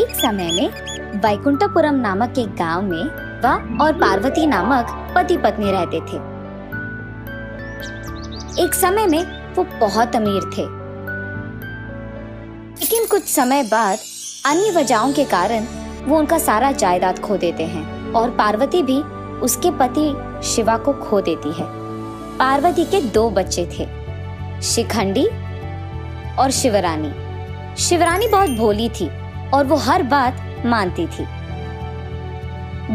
एक समय में वैकुंठपुरम नामक एक गांव में वह और पार्वती नामक पति पत्नी रहते थे। एक समय में वो बहुत अमीर थे, लेकिन कुछ समय बाद अन्य वजहों के कारण वो उनका सारा जायदाद खो देते हैं और पार्वती भी उसके पति शिवा को खो देती है। पार्वती के 2 बच्चे थे, शिखंडी और शिवरानी। शिवरानी बहुत भोली थी और वो हर बात मानती थी।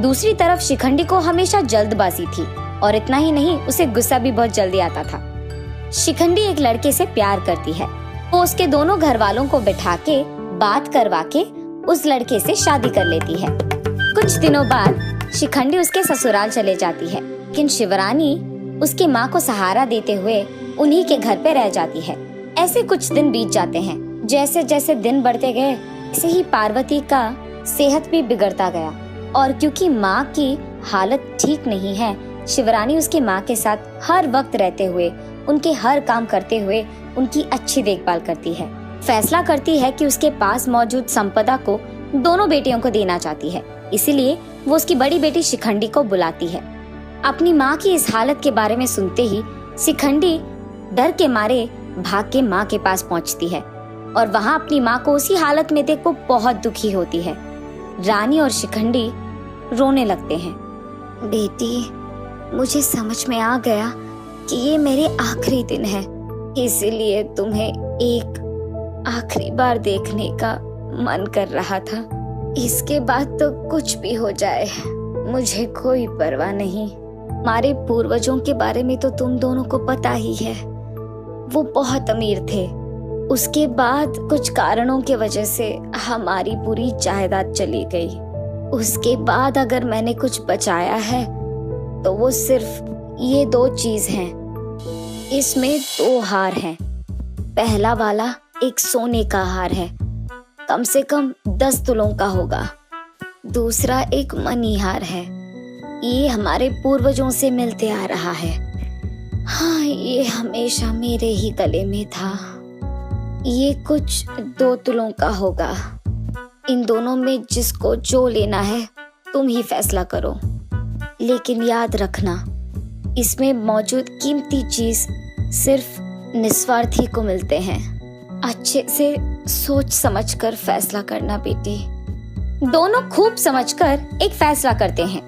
दूसरी तरफ शिखंडी को हमेशा जल्दबाजी थी और इतना ही नहीं, उसे गुस्सा भी बहुत जल्दी आता था। शिखंडी एक लड़के से प्यार करती है। वो उसके दोनों घर वालों को बिठा के बात करवा के उस लड़के से शादी कर लेती है। कुछ दिनों बाद शिखंडी उसके ससुराल चले जाती है, लेकिन शिवरानी उसकी माँ को सहारा देते हुए उन्हीं के घर पे रह जाती है। ऐसे कुछ दिन बीत जाते हैं। जैसे जैसे दिन बढ़ते गए, ऐसे ही पार्वती का सेहत भी बिगड़ता गया और क्योंकि माँ की हालत ठीक नहीं है, शिवरानी उसकी माँ के साथ हर वक्त रहते हुए, उनके हर काम करते हुए उनकी अच्छी देखभाल करती है। फैसला करती है कि उसके पास मौजूद संपदा को दोनों बेटियों को देना चाहती है। इसीलिए वो उसकी बड़ी बेटी शिखंडी को बुलाती है। अपनी माँ की इस हालत के बारे में सुनते ही शिखंडी डर के मारे भाग के माँ के पास पहुँचती है और वहाँ अपनी माँ को उसी हालत में देख वो बहुत दुखी होती है। रानी और शिखंडी रोने लगते हैं। बेटी, मुझे समझ में आ गया कि ये मेरे आखिरी दिन है, इसीलिए तुम्हें एक आखिरी बार देखने का मन कर रहा था। इसके बाद तो कुछ भी हो जाए, मुझे कोई परवाह नहीं। हमारे पूर्वजों के बारे में तो तुम दोनों को पता ही है, वो बहुत अमीर थे। उसके बाद कुछ कारणों की वजह से हमारी पूरी जायदाद चली गई। उसके बाद अगर मैंने कुछ बचाया है तो वो सिर्फ ये 2 चीज हैं। इसमें 2 हार हैं। पहला वाला एक सोने का हार है, कम से कम 10 तुलों का होगा। दूसरा एक मणिहार है, ये हमारे पूर्वजों से मिलते आ रहा है। हाँ, ये हमेशा मेरे ही गले में था। ये कुछ 2 तुलों का होगा। इन दोनों में जिसको जो लेना है तुम ही फैसला करो, लेकिन याद रखना, इसमें मौजूद कीमती चीज सिर्फ निस्वार्थी को मिलते हैं। अच्छे से सोच समझकर फैसला करना बेटी। दोनों खूब समझकर एक फैसला करते हैं।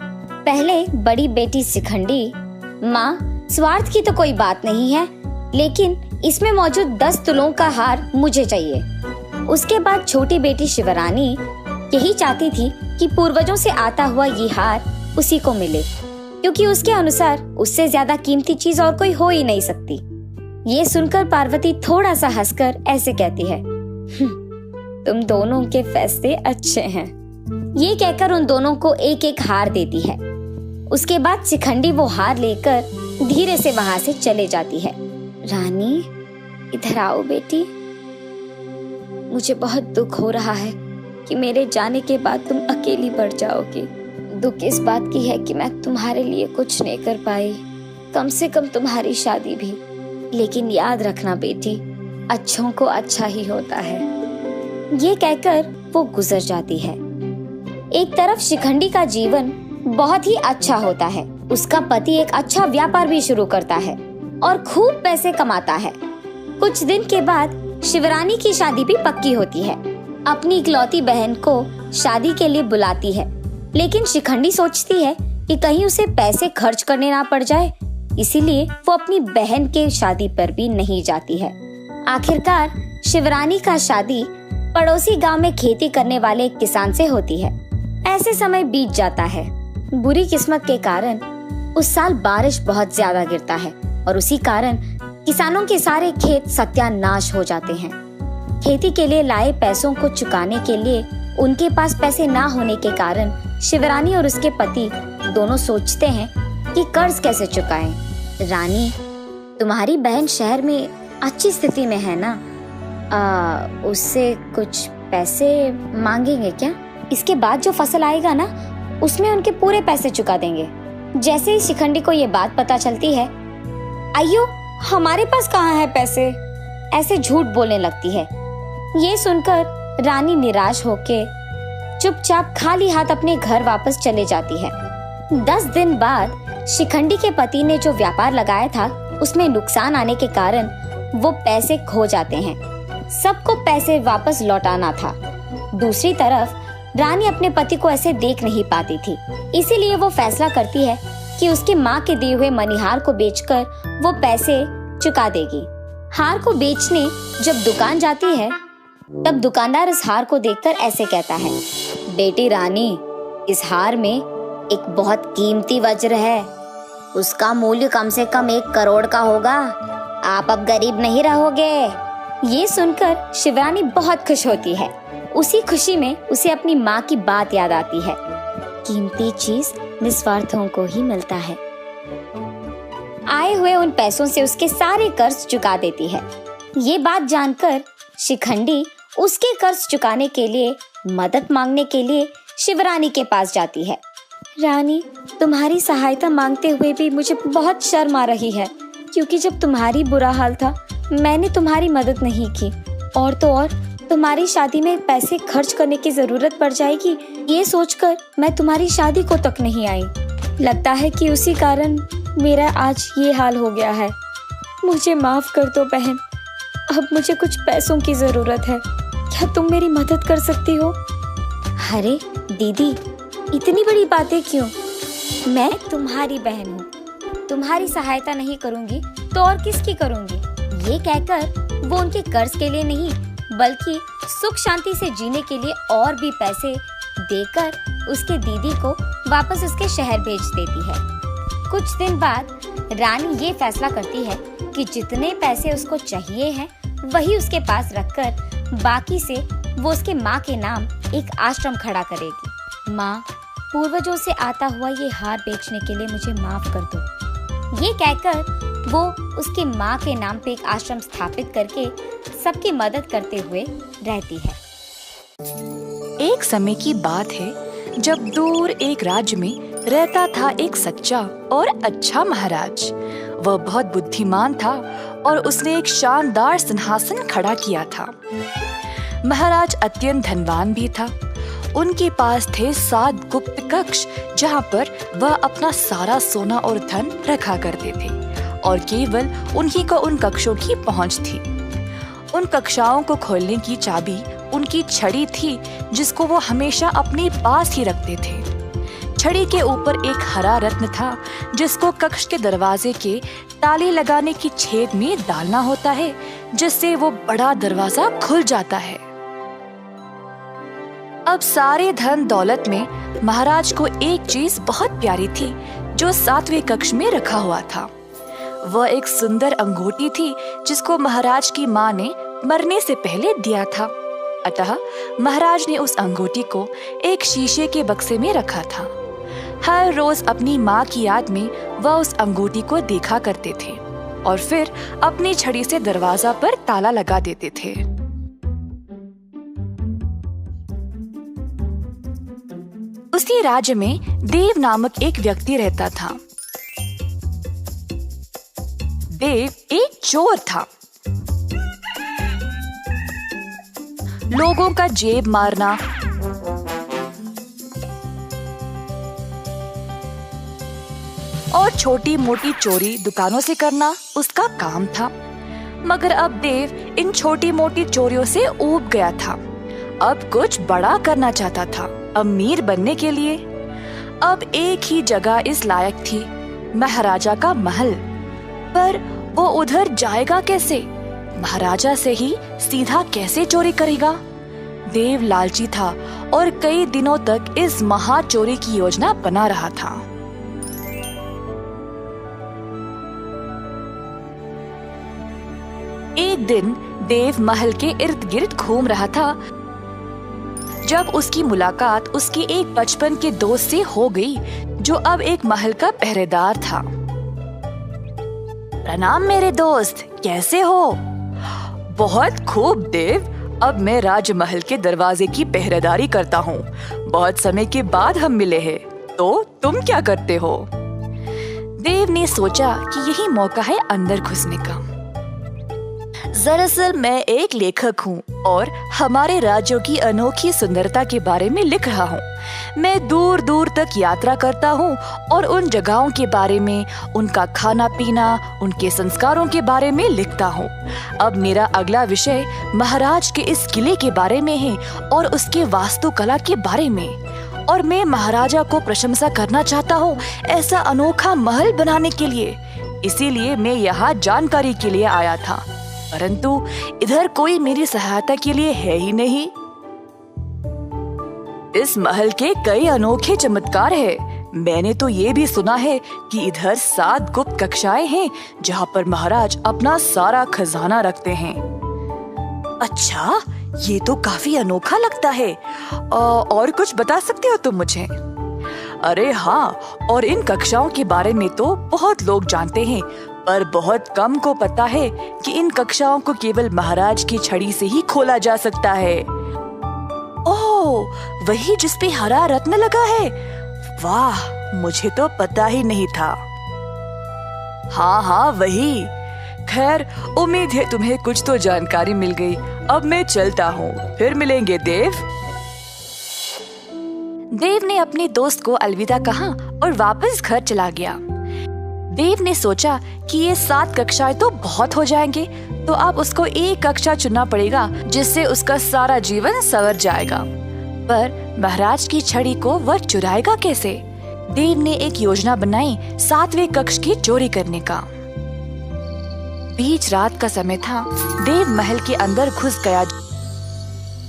पहले बड़ी बेटी शिखंडी, माँ, स्वार्थ की तो कोई बात नहीं है, लेकिन इसमें मौजूद 10 तुलों का हार मुझे चाहिए। उसके बाद छोटी बेटी शिवरानी यही चाहती थी कि पूर्वजों से आता हुआ ये हार उसी को मिले, क्योंकि उसके अनुसार उससे ज्यादा कीमती चीज और कोई हो ही नहीं सकती। ये सुनकर पार्वती थोड़ा सा हंसकर ऐसे कहती है, तुम दोनों के फैसले अच्छे हैं। ये कहकर उन दोनों को एक एक हार देती है। उसके बाद शिखंडी वो हार लेकर धीरे से वहां से चले जाती है। रानी, इधर आओ बेटी। मुझे बहुत दुख हो रहा है कि मेरे जाने के बाद तुम अकेली पड़ जाओगी। दुख इस बात की है कि मैं तुम्हारे लिए कुछ नहीं कर पाई, कम से कम तुम्हारी शादी भी। लेकिन याद रखना बेटी, अच्छों को अच्छा ही होता है। ये कहकर वो गुजर जाती है। एक तरफ शिखंडी का जीवन बहुत ही अच्छा होता है। उसका पति एक अच्छा व्यापार भी शुरू करता है और खूब पैसे कमाता है। कुछ दिन के बाद शिवरानी की शादी भी पक्की होती है। अपनी इकलौती बहन को शादी के लिए बुलाती है, लेकिन शिखंडी सोचती है कि कहीं उसे पैसे खर्च करने ना पड़ जाए, इसीलिए वो अपनी बहन के शादी पर भी नहीं जाती है। आखिरकार शिवरानी का शादी पड़ोसी गांव में खेती करने वाले एक किसान से होती है। ऐसे समय बीत जाता है। बुरी किस्मत के कारण उस साल बारिश बहुत ज्यादा गिरता है और उसी कारण किसानों के सारे खेत सत्यानाश हो जाते हैं। खेती के लिए लाए पैसों को चुकाने के लिए उनके पास पैसे ना होने के कारण शिवरानी और उसके पति दोनों सोचते हैं कि कर्ज कैसे चुकाएं। रानी, तुम्हारी बहन शहर में अच्छी स्थिति में है ना, उससे कुछ पैसे मांगेंगे क्या? इसके बाद जो फसल आएगा ना, उसमें उनके पूरे पैसे चुका देंगे। जैसे ही शिखंडी को ये बात पता चलती है, अयो हमारे पास कहाँ है पैसे, ऐसे झूठ बोलने लगती है। ये सुनकर रानी निराश होके चुपचाप खाली हाथ अपने घर वापस चले जाती है। 10 दिन बाद शिखंडी के पति ने जो व्यापार लगाया था उसमें नुकसान आने के कारण वो पैसे खो जाते हैं। सबको पैसे वापस लौटाना था। दूसरी तरफ रानी अपने पति को ऐसे देख नहीं पाती थी, इसीलिए वो फैसला करती है कि उसकी माँ के दिए हुए मणिहार को बेचकर वो पैसे चुका देगी। हार को बेचने जब दुकान जाती है तब दुकानदार इस हार को देखकर ऐसे कहता है, बेटी रानी, इस हार में एक बहुत कीमती वज्र है, उसका मूल्य कम से कम 1 करोड़ का होगा। आप अब गरीब नहीं रहोगे। ये सुनकर शिवरानी बहुत खुश होती है। उसी खुशी में उसे अपनी माँ की बात याद आती है, कीमती चीज निस्वार्थों को ही मिलता है। आए हुए उन पैसों से उसके सारे कर्ज चुका देती है। ये बात जानकर शिखंडी उसके कर्ज चुकाने के लिए मदद मांगने के लिए शिवरानी के पास जाती है। रानी, तुम्हारी सहायता मांगते हुए भी मुझे बहुत शर्म आ रही है, क्योंकि जब तुम्हारी बुरा हाल था मैंने तुम्हारी मदद नहीं की, और तो और तुम्हारी शादी में पैसे खर्च करने की जरूरत पड़ जाएगी, ये सोचकर मैं तुम्हारी शादी को तक नहीं आई। लगता है कि उसी कारण मेरा आज ये हाल हो गया है। मुझे माफ कर दो बहन, अब मुझे कुछ पैसों की जरूरत है, क्या तुम मेरी मदद कर सकती हो? अरे दीदी, इतनी बड़ी बातें क्यों? मैं तुम्हारी बहन हूँ, तुम्हारी सहायता नहीं करूँगी तो और किसकी करूँगी? ये कहकर वो उनके कर्ज के लिए नहीं बल्कि सुख शांति से जीने के लिए और भी पैसे देकर उसके दीदी को वापस उसके शहर भेज देती है। कुछ दिन बाद रानी ये फैसला करती है कि जितने पैसे उसको चाहिए हैं वही उसके पास रखकर बाकी से वो उसके माँ के नाम एक आश्रम खड़ा करेगी। माँ, पूर्वजों से आता हुआ ये हार बेचने के लिए मुझे माफ कर दो। ये कहकर वो उसकी माँ के नाम पे एक आश्रम स्थापित करके सबकी मदद करते हुए रहती है। एक समय की बात है जब दूर एक राज्य में रहता था एक सच्चा और अच्छा महाराज। वह बहुत बुद्धिमान था और उसने एक शानदार सिंहासन खड़ा किया था। महाराज अत्यंत धनवान भी था। उनके पास थे 7 गुप्त कक्ष जहाँ पर वह अपना सारा सोना और धन रखा करते थे और केवल उन्हीं को उन कक्षों की पहुँच थी। उन कक्षाओं को खोलने की चाबी उनकी छड़ी थी जिसको वो हमेशा अपने पास ही रखते थे। छड़ी के ऊपर एक हरा रत्न था जिसको कक्ष के दरवाजे के ताले लगाने की छेद में डालना होता है, जिससे वो बड़ा दरवाजा खुल जाता है। अब सारे धन दौलत में महाराज को एक चीज बहुत प्यारी थी जो 7वें कक्ष में रखा हुआ था। वह एक सुंदर अंगूठी थी जिसको महाराज की माँ ने मरने से पहले दिया था। अतः महाराज ने उस अंगूठी को एक शीशे के बक्से में रखा था। हर रोज अपनी माँ की याद में वह उस अंगूठी को देखा करते थे और फिर अपनी छड़ी से दरवाजा पर ताला लगा देते थे। उसी राज्य में देव नामक एक व्यक्ति रहता था। देव एक चोर था। लोगों का जेब मारना, और छोटी मोटी चोरी दुकानों से करना उसका काम था। मगर अब देव इन छोटी मोटी चोरियों से ऊब गया था। अब कुछ बड़ा करना चाहता था, अमीर बनने के लिए। अब एक ही जगह इस लायक थी, महाराजा का महल। पर वो उधर जाएगा कैसे? महाराजा से ही सीधा कैसे चोरी करेगा? देव लालची था और कई दिनों तक इस महा चोरी की योजना बना रहा था। एक दिन देव महल के इर्द गिर्द घूम रहा था जब उसकी मुलाकात उसकी एक बचपन के दोस्त से हो गई जो अब एक महल का पहरेदार था। प्रणाम मेरे दोस्त, कैसे हो? बहुत खूब देव, अब मैं राजमहल के दरवाजे की पहरेदारी करता हूँ। बहुत समय के बाद हम मिले हैं, तो तुम क्या करते हो? देव ने सोचा कि यही मौका है अंदर घुसने का। दरअसल मैं एक लेखक हूँ और हमारे राज्यों की अनोखी सुंदरता के बारे में लिख रहा हूँ। मैं दूर दूर तक यात्रा करता हूँ और उन जगहों के बारे में, उनका खाना पीना, उनके संस्कारों के बारे में लिखता हूँ। अब मेरा अगला विषय महाराज के इस किले के बारे में है और उसके वास्तुकला के बारे में। और मैं महाराजा को प्रशंसा करना चाहता हूँ ऐसा अनोखा महल बनाने के लिए। इसीलिए मैं यहाँ जानकारी के लिए आया था, परंतु इधर कोई मेरी सहायता के लिए है ही नहीं। इस महल के कई अनोखे चमत्कार हैं। मैंने तो ये भी सुना है कि इधर 7 गुप्त कक्षाएं हैं जहाँ पर महाराज अपना सारा खजाना रखते हैं। अच्छा, ये तो काफी अनोखा लगता है। और कुछ बता सकते हो तुम मुझे? अरे हाँ, और इन कक्षाओं के बारे में तो बहुत लोग जानते हैं, पर बहुत कम को पता है कि इन कक्षाओं को केवल महाराज की छड़ी से ही खोला जा सकता है। ओह, वही जिसपे हरा रत्न लगा है। वाह, मुझे तो पता ही नहीं था। हाँ, वही। खैर, उम्मीद है तुम्हें कुछ तो जानकारी मिल गई। अब मैं चलता हूँ, फिर मिलेंगे देव। देव ने अपने दोस्त को अलविदा कहा और वापस घर चला गया। देव ने सोचा कि ये 7 कक्षाएं तो बहुत हो जाएंगे, तो अब उसको एक कक्षा चुनना पड़ेगा जिससे उसका सारा जीवन संवर जाएगा। पर महाराज की छड़ी को वह चुराएगा कैसे? देव ने एक योजना बनाई 7वें कक्ष की चोरी करने का। बीच रात का समय था। देव महल के अंदर घुस गया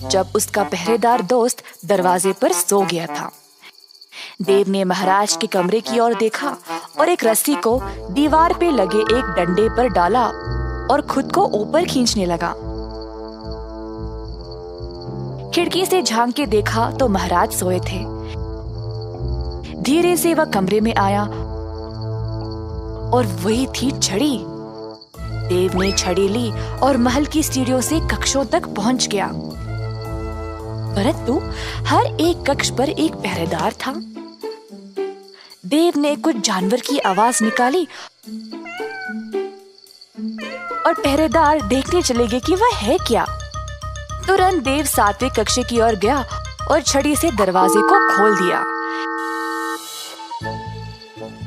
जब उसका पहरेदार दोस्त दरवाजे पर सो गया था। देव ने महाराज के कमरे की ओर देखा और एक रस्सी को दीवार पे लगे एक डंडे पर डाला और खुद को ऊपर खींचने लगा। खिड़की से झांक के देखा तो महाराज सोए थे। धीरे से वह कमरे में आया और वही थी छड़ी। देव ने छड़ी ली और महल की सीढ़ियों से कक्षों तक पहुंच गया, परंतु हर एक कक्ष पर एक पहरेदार था। देव ने कुछ जानवर की आवाज निकाली और पहरेदार देखने चले गए कि वह है क्या। तुरंत देव 7वें कक्ष की ओर गया और छड़ी से दरवाजे को खोल दिया।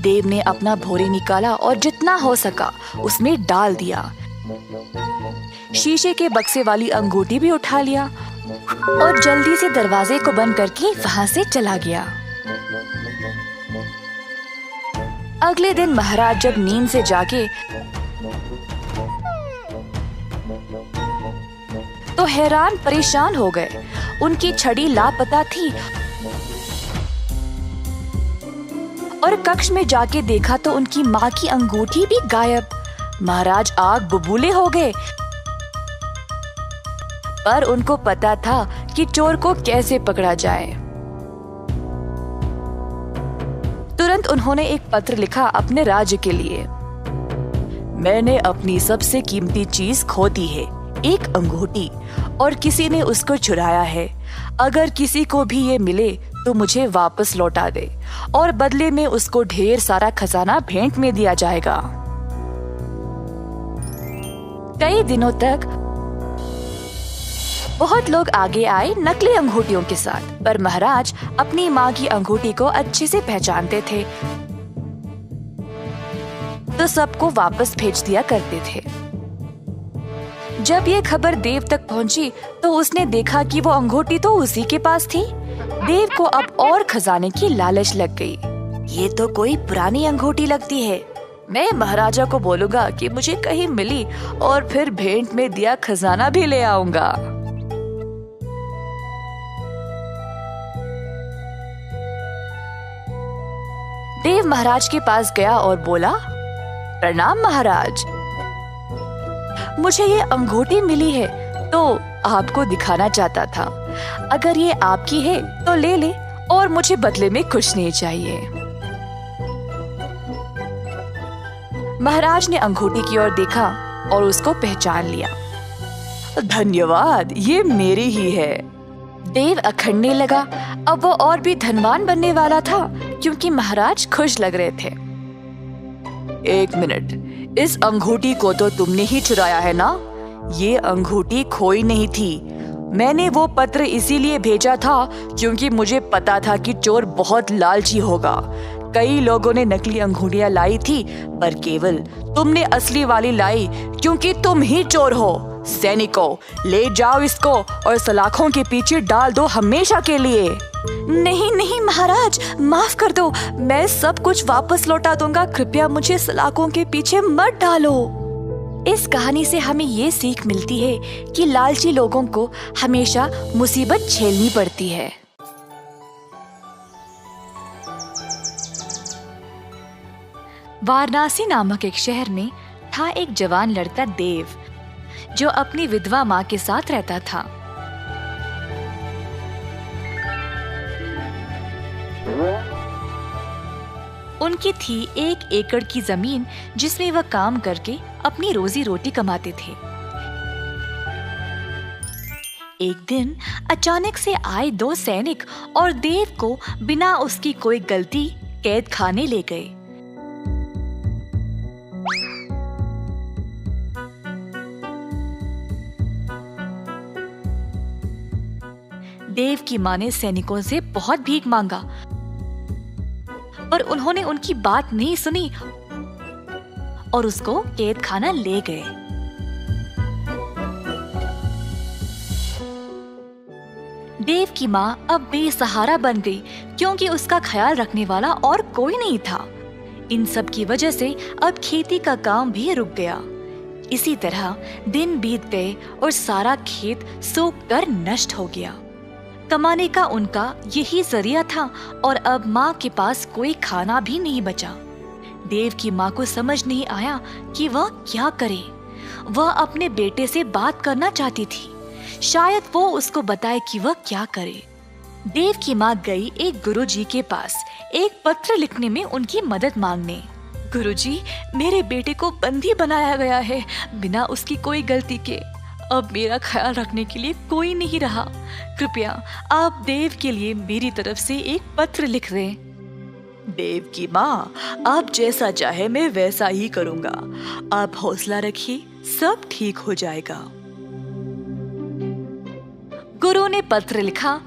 देव ने अपना भोरे निकाला और जितना हो सका उसमें डाल दिया। शीशे के बक्से वाली अंगूठी भी उठा लिया और जल्दी से दरवाजे को बंद करके वहां से चला गया। अगले दिन महाराज जब नींद से जागे तो हैरान परेशान हो गए। उनकी छड़ी लापता थी और कक्ष में जाके देखा तो उनकी माँ की अंगूठी भी गायब। महाराज आग बबूले हो गए, पर उनको पता था कि चोर को कैसे पकड़ा जाए। तुरंत उन्होंने एक पत्र लिखा अपने राज्य के लिए। मैंने अपनी सबसे कीमती चीज खो दी है, एक अंगूठी, और किसी ने उसको चुराया है। अगर किसी को भी ये मिले तो मुझे वापस लौटा दे और बदले में उसको ढेर सारा खजाना भेंट में दिया जाएगा। कई दिनों तक बहुत लोग आगे आए नकली अंगूठियों के साथ, पर महाराज अपनी माँ की अंगूठी को अच्छे से पहचानते थे, तो सबको वापस भेज दिया करते थे। जब ये खबर देव तक पहुंची तो उसने देखा कि वो अंगूठी तो उसी के पास थी। देव को अब और खजाने की लालच लग गई। ये तो कोई पुरानी अंगूठी लगती है। मैं महाराजा को बोलूंगा कि मुझे कहीं मिली और फिर भेंट में दिया खजाना भी ले आऊंगा। देव महाराज के पास गया और बोला, प्रणाम महाराज, मुझे ये अंगूठी मिली है तो आपको दिखाना चाहता था। अगर ये आपकी है तो ले ले और मुझे बदले में कुछ नहीं चाहिए। महाराज ने अंगूठी की ओर देखा और उसको पहचान लिया। धन्यवाद, ये मेरी ही है। देव अखड़ने लगा। अब वो और भी धनवान बनने वाला था क्योंकि महाराज खुश लग रहे थे। एक मिनट, इस अंगूठी को तो तुमने ही चुराया है ना? ये अंगूठी खोई नहीं थी। मैंने वो पत्र इसीलिए भेजा था क्योंकि मुझे पता था कि चोर बहुत लालची होगा। कई लोगों ने नकली अंगूठियां लाई थी, पर केवल तुमने असली वाली लाई क्योंकि तुम ही चोर हो। सैनिकों, ले जाओ इसको और सलाखों के पीछे डाल दो हमेशा के लिए। नहीं नहीं महाराज, माफ कर दो, मैं सब कुछ वापस लौटा दूंगा। कृपया मुझे सलाखों के पीछे मत डालो। इस कहानी से हमें ये सीख मिलती है कि लालची लोगों को हमेशा मुसीबत झेलनी पड़ती है। वाराणसी नामक एक शहर में था एक जवान लड़का देव, जो अपनी विधवा माँ के साथ रहता था। उनकी थी 1 एकड़ की जमीन, जिसमें वह काम करके अपनी रोजी रोटी कमाते थे। एक दिन अचानक से आए 2 सैनिक और देव को बिना उसकी कोई गलती कैद खाने ले गए। देव की माँ ने सैनिकों से बहुत भीख मांगा, पर उन्होंने उनकी बात नहीं सुनी और उसको कैद खाना ले गए। देव की माँ अब बेसहारा बन गई क्योंकि उसका ख्याल रखने वाला और कोई नहीं था। इन सब की वजह से अब खेती का काम भी रुक गया। इसी तरह दिन बीत गए और सारा खेत सूख कर नष्ट हो गया। कमाने का उनका यही जरिया था और अब माँ के पास कोई खाना भी नहीं बचा। देव की माँ को समझ नहीं आया कि वह क्या करे। वह अपने बेटे से बात करना चाहती थी, शायद वो उसको बताए कि वह क्या करे। देव की माँ गई एक गुरुजी के पास एक पत्र लिखने में उनकी मदद मांगने। गुरुजी, मेरे बेटे को बंदी बनाया गया है बिना उसकी कोई गलती के। अब मेरा ख्याल रखने के लिए कोई नहीं रहा। कृपया आप देव के लिए मेरी तरफ से एक पत्र लिख दें। देव की माँ, आप जैसा चाहे मैं वैसा ही करूँगा। आप हौसला रखिए, सब ठीक हो जाएगा। गुरु ने पत्र लिखा।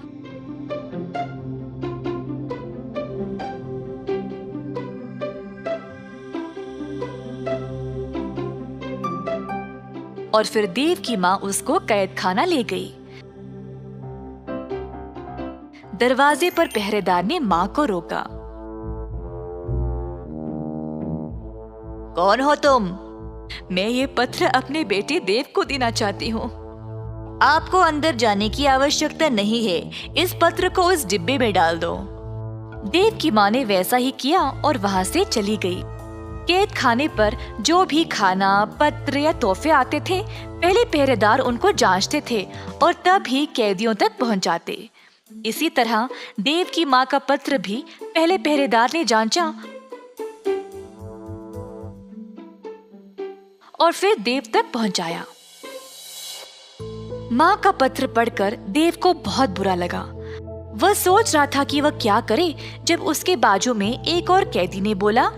और फिर देव की माँ उसको कैद खाना ले गई। दरवाजे पर पहरेदार ने माँ को रोका। कौन हो तुम? मैं ये पत्र अपने बेटे देव को देना चाहती हूँ। आपको अंदर जाने की आवश्यकता नहीं है। इस पत्र को उस डिब्बे में डाल दो। देव की माँ ने वैसा ही किया और वहाँ से चली गई। कैद खाने पर जो भी खाना, पत्र या तोहफे आते थे, पहले पहरेदार उनको जांचते थे और तब ही कैदियों तक पहुंचाते। इसी तरह देव की माँ का पत्र भी पहले पहरेदार ने जांचा और फिर देव तक पहुंचाया। माँ का पत्र पढ़कर देव को बहुत बुरा लगा। वह सोच रहा था कि वह क्या करे जब उसके बाजू में एक और कैदी ने बोला,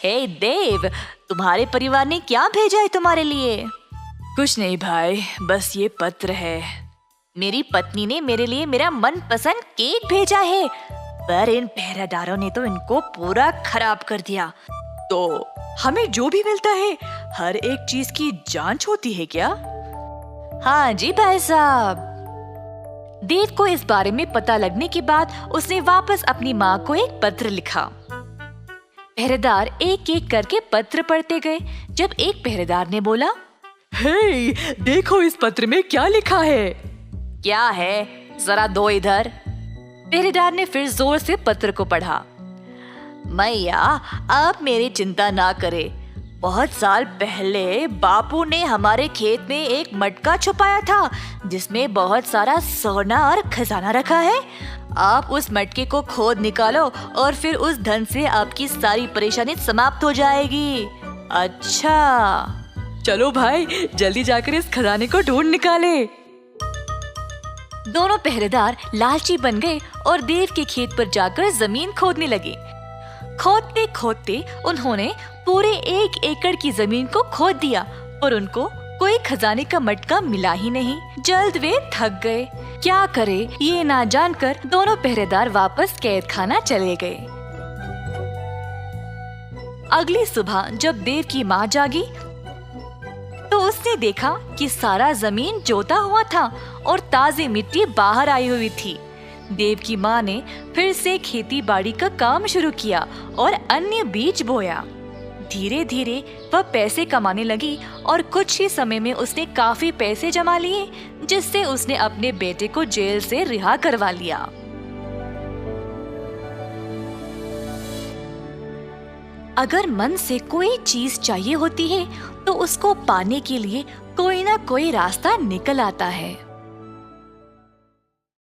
हे देव, तुम्हारे परिवार ने क्या भेजा है तुम्हारे लिए? कुछ नहीं भाई, बस ये पत्र है। मेरी पत्नी ने मेरे लिए मेरा मनपसंद केक भेजा है, पर इन पहरेदारों ने तो इनको पूरा खराब कर दिया। तो हमें जो भी मिलता है हर एक चीज की जांच होती है क्या? हाँ जी भाई साहब। देव को इस बारे में पता लगने के बाद उसने वापस अपनी माँ को एक पत्र लिखा। पहरेदार एक एक करके पत्र पढ़ते गए जब एक पहरेदार ने बोला, हे, देखो इस पत्र में क्या लिखा है। क्या है, जरा दो इधर। पहरेदार ने फिर जोर से पत्र को पढ़ा। मैया, आप मेरी चिंता ना करें। बहुत साल पहले बापू ने हमारे खेत में एक मटका छुपाया था जिसमें बहुत सारा सोना और खजाना रखा है। आप उस मटके को खोद निकालो और फिर उस धन से आपकी सारी परेशानी समाप्त हो जाएगी। अच्छा, चलो भाई, जल्दी जाकर इस खजाने को ढूंढ निकाले। दोनों पहरेदार लालची बन गए और देव के खेत पर जाकर जमीन खोदने लगे। खोदते खोदते उन्होंने पूरे 1 एकड़ की जमीन को खोद दिया और उनको कोई खजाने का मटका मिला ही नहीं। जल्द वे थक गए। क्या करे ये ना जानकर दोनों पहरेदार वापस कैद खाना चले गए। अगली सुबह जब देव की माँ जागी तो उसने देखा कि सारा जमीन जोता हुआ था और ताजी मिट्टी बाहर आई हुई थी। देव की माँ ने फिर से खेती बाड़ी का काम शुरू किया और अन्य बीज बोया। धीरे धीरे वह पैसे कमाने लगी और कुछ ही समय में उसने काफी पैसे जमा लिए, जिससे उसने अपने बेटे को जेल से रिहा करवा लिया। अगर मन से कोई चीज चाहिए होती है तो उसको पाने के लिए कोई ना कोई रास्ता निकल आता है।